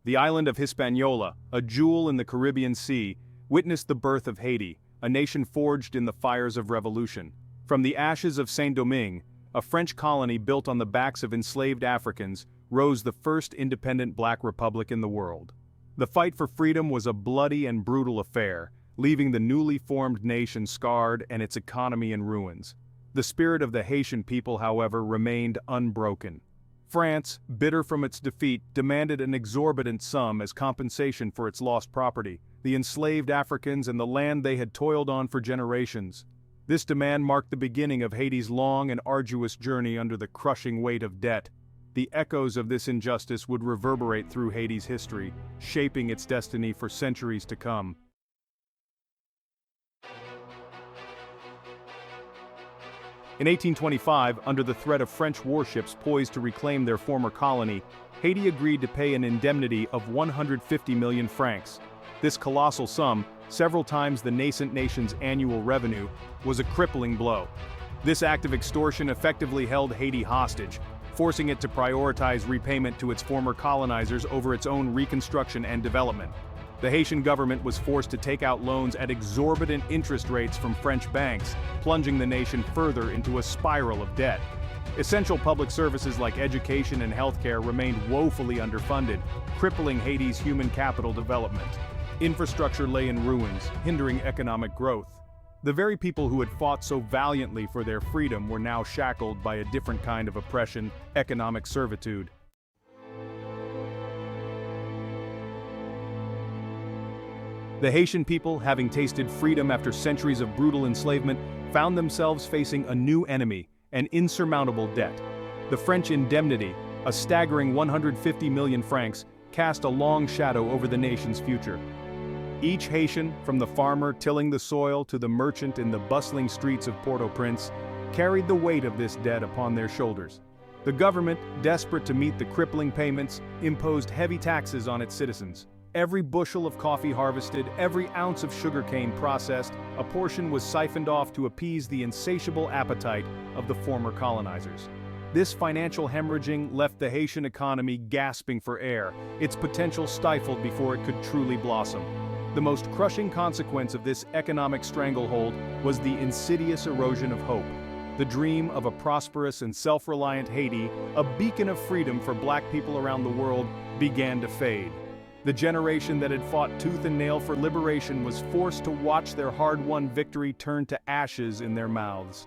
The island of Hispaniola, a jewel in the Caribbean Sea, witnessed the birth of Haiti, a nation forged in the fires of revolution. From the ashes of Saint-Domingue, a French colony built on the backs of enslaved Africans, rose the first independent black republic in the world. The fight for freedom was a bloody and brutal affair, leaving the newly formed nation scarred and its economy in ruins. The spirit of the Haitian people, however, remained unbroken. France, bitter from its defeat, demanded an exorbitant sum as compensation for its lost property, the enslaved Africans and the land they had toiled on for generations. This demand marked the beginning of Haiti's long and arduous journey under the crushing weight of debt. The echoes of this injustice would reverberate through Haiti's history, shaping its destiny for centuries to come. In 1825, under the threat of French warships poised to reclaim their former colony, Haiti agreed to pay an indemnity of 150 million francs. This colossal sum, several times the nascent nation's annual revenue, was a crippling blow. This act of extortion effectively held Haiti hostage, forcing it to prioritize repayment to its former colonizers over its own reconstruction and development. The Haitian government was forced to take out loans at exorbitant interest rates from French banks, plunging the nation further into a spiral of debt. Essential public services like education and healthcare remained woefully underfunded, crippling Haiti's human capital development. Infrastructure lay in ruins, hindering economic growth. The very people who had fought so valiantly for their freedom were now shackled by a different kind of oppression, economic servitude. The Haitian people, having tasted freedom after centuries of brutal enslavement, found themselves facing a new enemy, an insurmountable debt. The French indemnity, a staggering 150 million francs, cast a long shadow over the nation's future. Each Haitian, from the farmer tilling the soil to the merchant in the bustling streets of Port-au-Prince, carried the weight of this debt upon their shoulders. The government, desperate to meet the crippling payments, imposed heavy taxes on its citizens. Every bushel of coffee harvested, every ounce of sugarcane processed, a portion was siphoned off to appease the insatiable appetite of the former colonizers. This financial hemorrhaging left the Haitian economy gasping for air, its potential stifled before it could truly blossom. The most crushing consequence of this economic stranglehold was the insidious erosion of hope. The dream of a prosperous and self-reliant Haiti, a beacon of freedom for black people around the world, began to fade. The generation that had fought tooth and nail for liberation was forced to watch their hard-won victory turn to ashes in their mouths.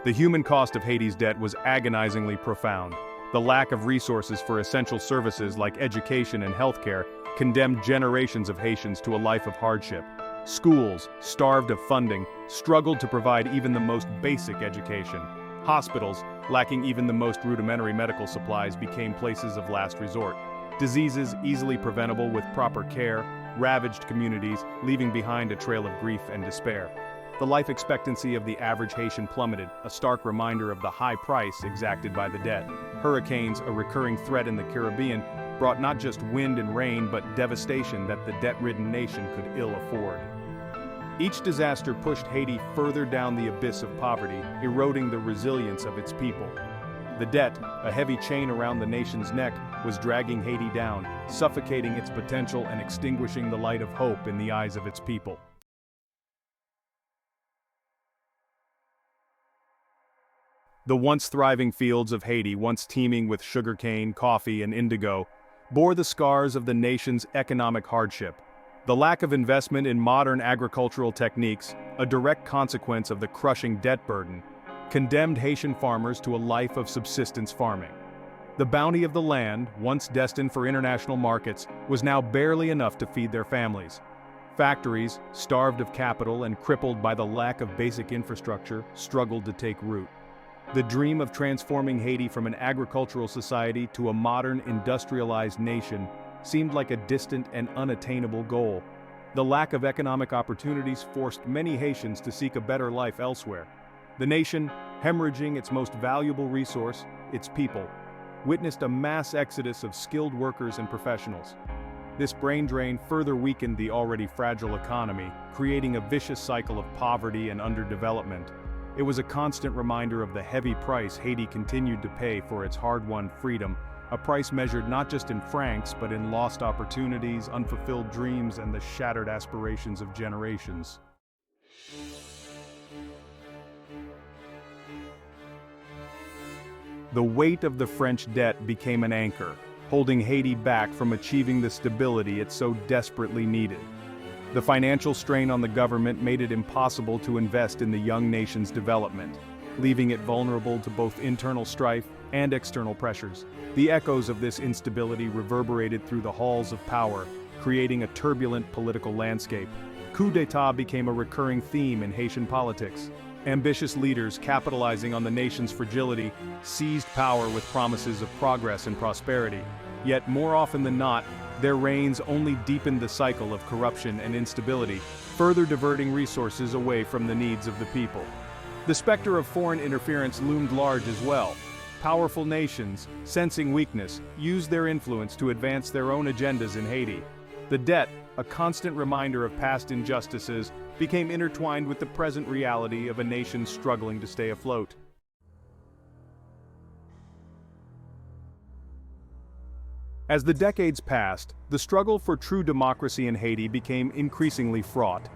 The human cost of Haiti's debt was agonizingly profound. The lack of resources for essential services like education and healthcare condemned generations of Haitians to a life of hardship. Schools, starved of funding, struggled to provide even the most basic education. Hospitals, lacking even the most rudimentary medical supplies, became places of last resort. Diseases, easily preventable with proper care, ravaged communities, leaving behind a trail of grief and despair. The life expectancy of the average Haitian plummeted, a stark reminder of the high price exacted by the debt. Hurricanes, a recurring threat in the Caribbean, brought not just wind and rain but devastation that the debt-ridden nation could ill afford. Each disaster pushed Haiti further down the abyss of poverty, eroding the resilience of its people. The debt, a heavy chain around the nation's neck, was dragging Haiti down, suffocating its potential and extinguishing the light of hope in the eyes of its people. The once thriving fields of Haiti, once teeming with sugarcane, coffee, and indigo, bore the scars of the nation's economic hardship. The lack of investment in modern agricultural techniques, a direct consequence of the crushing debt burden, condemned Haitian farmers to a life of subsistence farming. The bounty of the land, once destined for international markets, was now barely enough to feed their families. Factories, starved of capital and crippled by the lack of basic infrastructure, struggled to take root. The dream of transforming Haiti from an agricultural society to a modern, industrialized nation seemed like a distant and unattainable goal. The lack of economic opportunities forced many Haitians to seek a better life elsewhere. The nation, hemorrhaging its most valuable resource, its people, witnessed a mass exodus of skilled workers and professionals. This brain drain further weakened the already fragile economy, creating a vicious cycle of poverty and underdevelopment. It was a constant reminder of the heavy price Haiti continued to pay for its hard-won freedom, a price measured not just in francs but in lost opportunities, unfulfilled dreams, and the shattered aspirations of generations. The weight of the French debt became an anchor, holding Haiti back from achieving the stability it so desperately needed. The financial strain on the government made it impossible to invest in the young nation's development, leaving it vulnerable to both internal strife and external pressures. The echoes of this instability reverberated through the halls of power, creating a turbulent political landscape. Coup d'état became a recurring theme in Haitian politics. Ambitious leaders, capitalizing on the nation's fragility, seized power with promises of progress and prosperity. Yet more often than not, their reigns only deepened the cycle of corruption and instability, further diverting resources away from the needs of the people. The specter of foreign interference loomed large as well. Powerful nations, sensing weakness, used their influence to advance their own agendas in Haiti. The debt, a constant reminder of past injustices, became intertwined with the present reality of a nation struggling to stay afloat. As the decades passed, the struggle for true democracy in Haiti became increasingly fraught.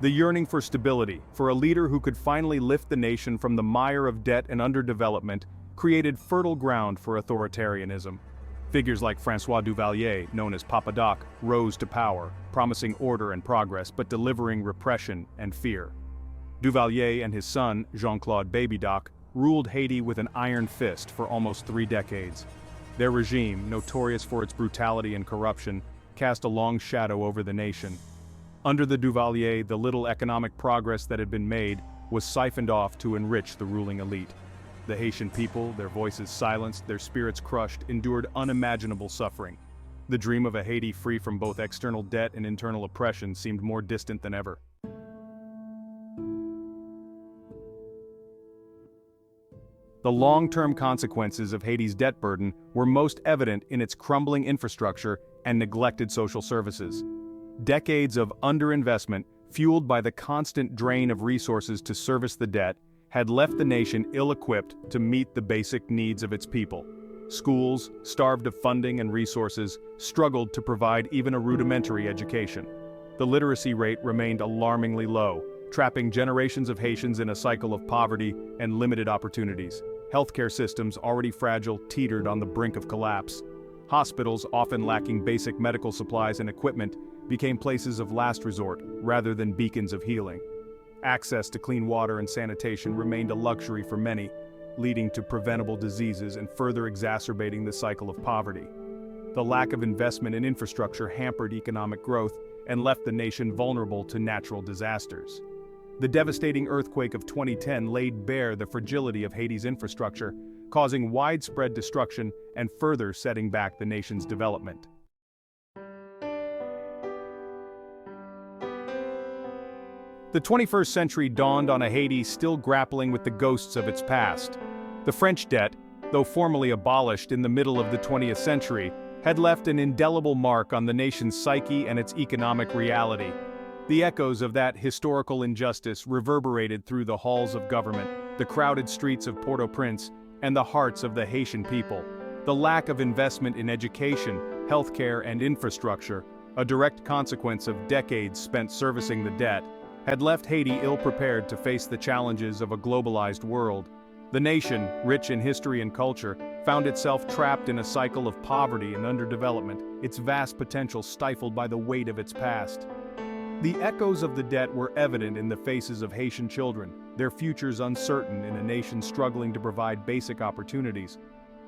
The yearning for stability, for a leader who could finally lift the nation from the mire of debt and underdevelopment, created fertile ground for authoritarianism. Figures like François Duvalier, known as Papa Doc, rose to power, promising order and progress but delivering repression and fear. Duvalier and his son, Jean-Claude Baby Doc, ruled Haiti with an iron fist for almost 3 decades. Their regime, notorious for its brutality and corruption, cast a long shadow over the nation. Under the Duvalier, the little economic progress that had been made was siphoned off to enrich the ruling elite. The Haitian people, their voices silenced, their spirits crushed, endured unimaginable suffering. The dream of a Haiti free from both external debt and internal oppression seemed more distant than ever. The long-term consequences of Haiti's debt burden were most evident in its crumbling infrastructure and neglected social services. Decades of underinvestment, fueled by the constant drain of resources to service the debt, had left the nation ill-equipped to meet the basic needs of its people. Schools, starved of funding and resources, struggled to provide even a rudimentary education. The literacy rate remained alarmingly low, trapping generations of Haitians in a cycle of poverty and limited opportunities. Healthcare systems, already fragile, teetered on the brink of collapse. Hospitals, often lacking basic medical supplies and equipment, became places of last resort rather than beacons of healing. Access to clean water and sanitation remained a luxury for many, leading to preventable diseases and further exacerbating the cycle of poverty. The lack of investment in infrastructure hampered economic growth and left the nation vulnerable to natural disasters. The devastating earthquake of 2010 laid bare the fragility of Haiti's infrastructure, causing widespread destruction and further setting back the nation's development. The 21st century dawned on a Haiti still grappling with the ghosts of its past. The French debt, though formally abolished in the middle of the 20th century, had left an indelible mark on the nation's psyche and its economic reality. The echoes of that historical injustice reverberated through the halls of government, the crowded streets of Port-au-Prince, and the hearts of the Haitian people. The lack of investment in education, healthcare, and infrastructure, a direct consequence of decades spent servicing the debt, had left Haiti ill-prepared to face the challenges of a globalized world. The nation, rich in history and culture, found itself trapped in a cycle of poverty and underdevelopment, its vast potential stifled by the weight of its past. The echoes of the debt were evident in the faces of Haitian children, their futures uncertain in a nation struggling to provide basic opportunities.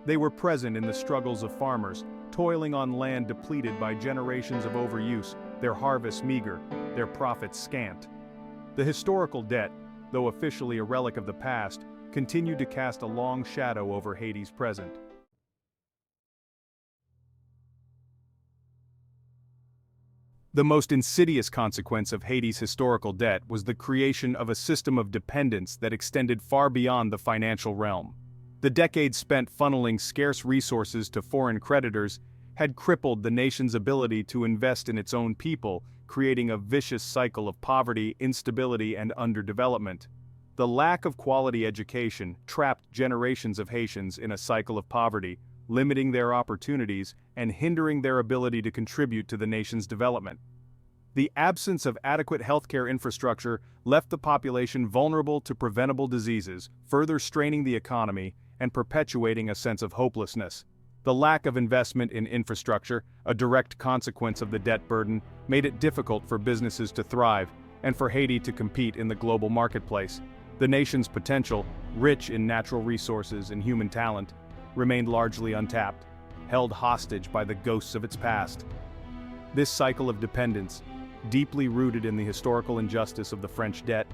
They were present in the struggles of farmers, toiling on land depleted by generations of overuse, their harvests meager, their profits scant. The historical debt, though officially a relic of the past, continued to cast a long shadow over Haiti's present. The most insidious consequence of Haiti's historical debt was the creation of a system of dependence that extended far beyond the financial realm. The decades spent funneling scarce resources to foreign creditors had crippled the nation's ability to invest in its own people, creating a vicious cycle of poverty, instability, and underdevelopment. The lack of quality education trapped generations of Haitians in a cycle of poverty, limiting their opportunities and hindering their ability to contribute to the nation's development. The absence of adequate healthcare infrastructure left the population vulnerable to preventable diseases, further straining the economy and perpetuating a sense of hopelessness. The lack of investment in infrastructure, a direct consequence of the debt burden, made it difficult for businesses to thrive and for Haiti to compete in the global marketplace. The nation's potential, rich in natural resources and human talent, remained largely untapped, held hostage by the ghosts of its past. This cycle of dependence, deeply rooted in the historical injustice of the French debt,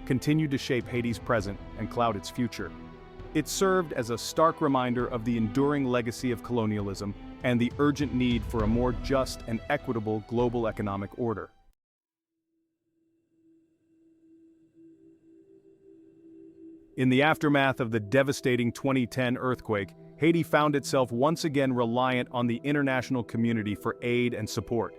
continued to shape Haiti's present and cloud its future. It served as a stark reminder of the enduring legacy of colonialism and the urgent need for a more just and equitable global economic order. In the aftermath of the devastating 2010 earthquake, Haiti found itself once again reliant on the international community for aid and support.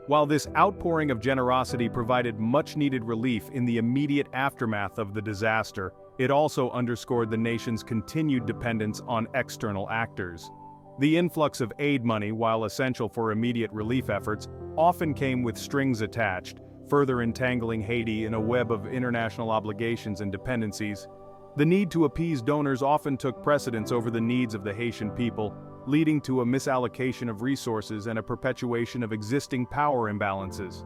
While this outpouring of generosity provided much-needed relief in the immediate aftermath of the disaster, it also underscored the nation's continued dependence on external actors. The influx of aid money, while essential for immediate relief efforts, often came with strings attached, further entangling Haiti in a web of international obligations and dependencies. The need to appease donors often took precedence over the needs of the Haitian people, leading to a misallocation of resources and a perpetuation of existing power imbalances.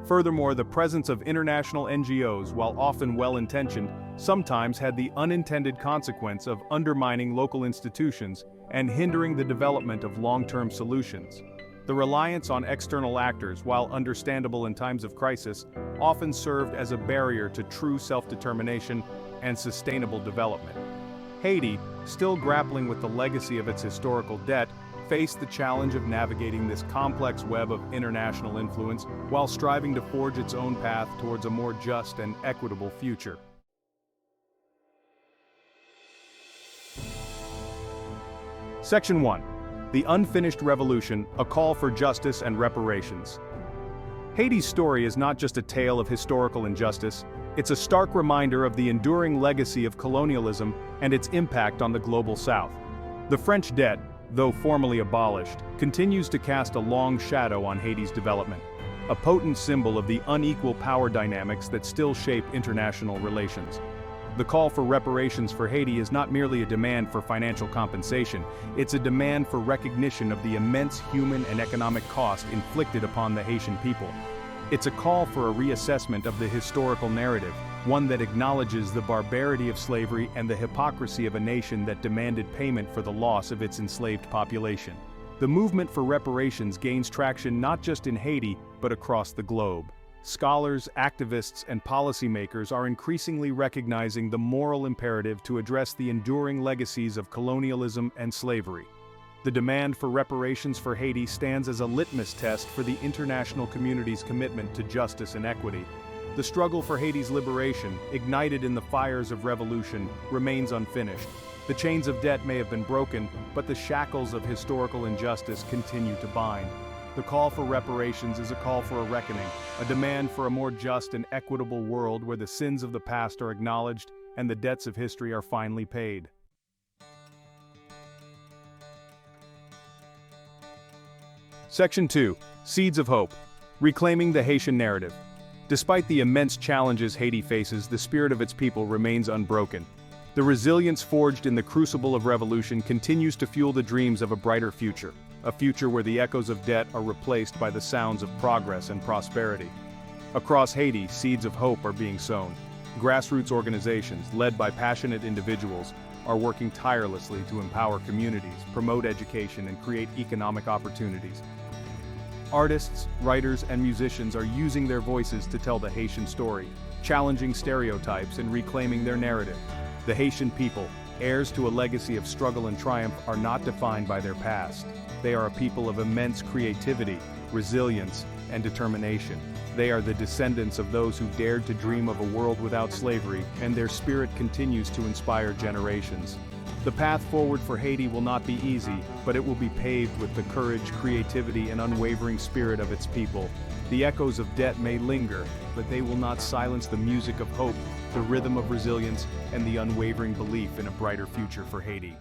Furthermore, the presence of international NGOs, while often well-intentioned, sometimes had the unintended consequence of undermining local institutions and hindering the development of long-term solutions. The reliance on external actors, while understandable in times of crisis, often served as a barrier to true self-determination and sustainable development. Haiti, still grappling with the legacy of its historical debt, faced the challenge of navigating this complex web of international influence while striving to forge its own path towards a more just and equitable future. Section 1. The Unfinished Revolution, a Call for Justice and Reparations. Haiti's story is not just a tale of historical injustice, it's a stark reminder of the enduring legacy of colonialism and its impact on the global South. The French debt, though formally abolished, continues to cast a long shadow on Haiti's development, a potent symbol of the unequal power dynamics that still shape international relations. The call for reparations for Haiti is not merely a demand for financial compensation, it's a demand for recognition of the immense human and economic cost inflicted upon the Haitian people. It's a call for a reassessment of the historical narrative, one that acknowledges the barbarity of slavery and the hypocrisy of a nation that demanded payment for the loss of its enslaved population. The movement for reparations gains traction not just in Haiti, but across the globe. Scholars, activists, and policymakers are increasingly recognizing the moral imperative to address the enduring legacies of colonialism and slavery. The demand for reparations for Haiti stands as a litmus test for the international community's commitment to justice and equity. The struggle for Haiti's liberation, ignited in the fires of revolution, remains unfinished. The chains of debt may have been broken, but the shackles of historical injustice continue to bind. The call for reparations is a call for a reckoning, a demand for a more just and equitable world where the sins of the past are acknowledged and the debts of history are finally paid. Section 2. Seeds of Hope. Reclaiming the Haitian Narrative. Despite the immense challenges Haiti faces, the spirit of its people remains unbroken. The resilience forged in the crucible of revolution continues to fuel the dreams of a brighter future, a future where the echoes of debt are replaced by the sounds of progress and prosperity. Across Haiti, seeds of hope are being sown. Grassroots organizations, led by passionate individuals, are working tirelessly to empower communities, promote education, and create economic opportunities. Artists, writers, and musicians are using their voices to tell the Haitian story, challenging stereotypes and reclaiming their narrative. The Haitian people, heirs to a legacy of struggle and triumph, are not defined by their past. They are a people of immense creativity, resilience, and determination. They are the descendants of those who dared to dream of a world without slavery, and their spirit continues to inspire generations. The path forward for Haiti will not be easy, but it will be paved with the courage, creativity, and unwavering spirit of its people. The echoes of debt may linger, but they will not silence the music of hope, the rhythm of resilience, and the unwavering belief in a brighter future for Haiti.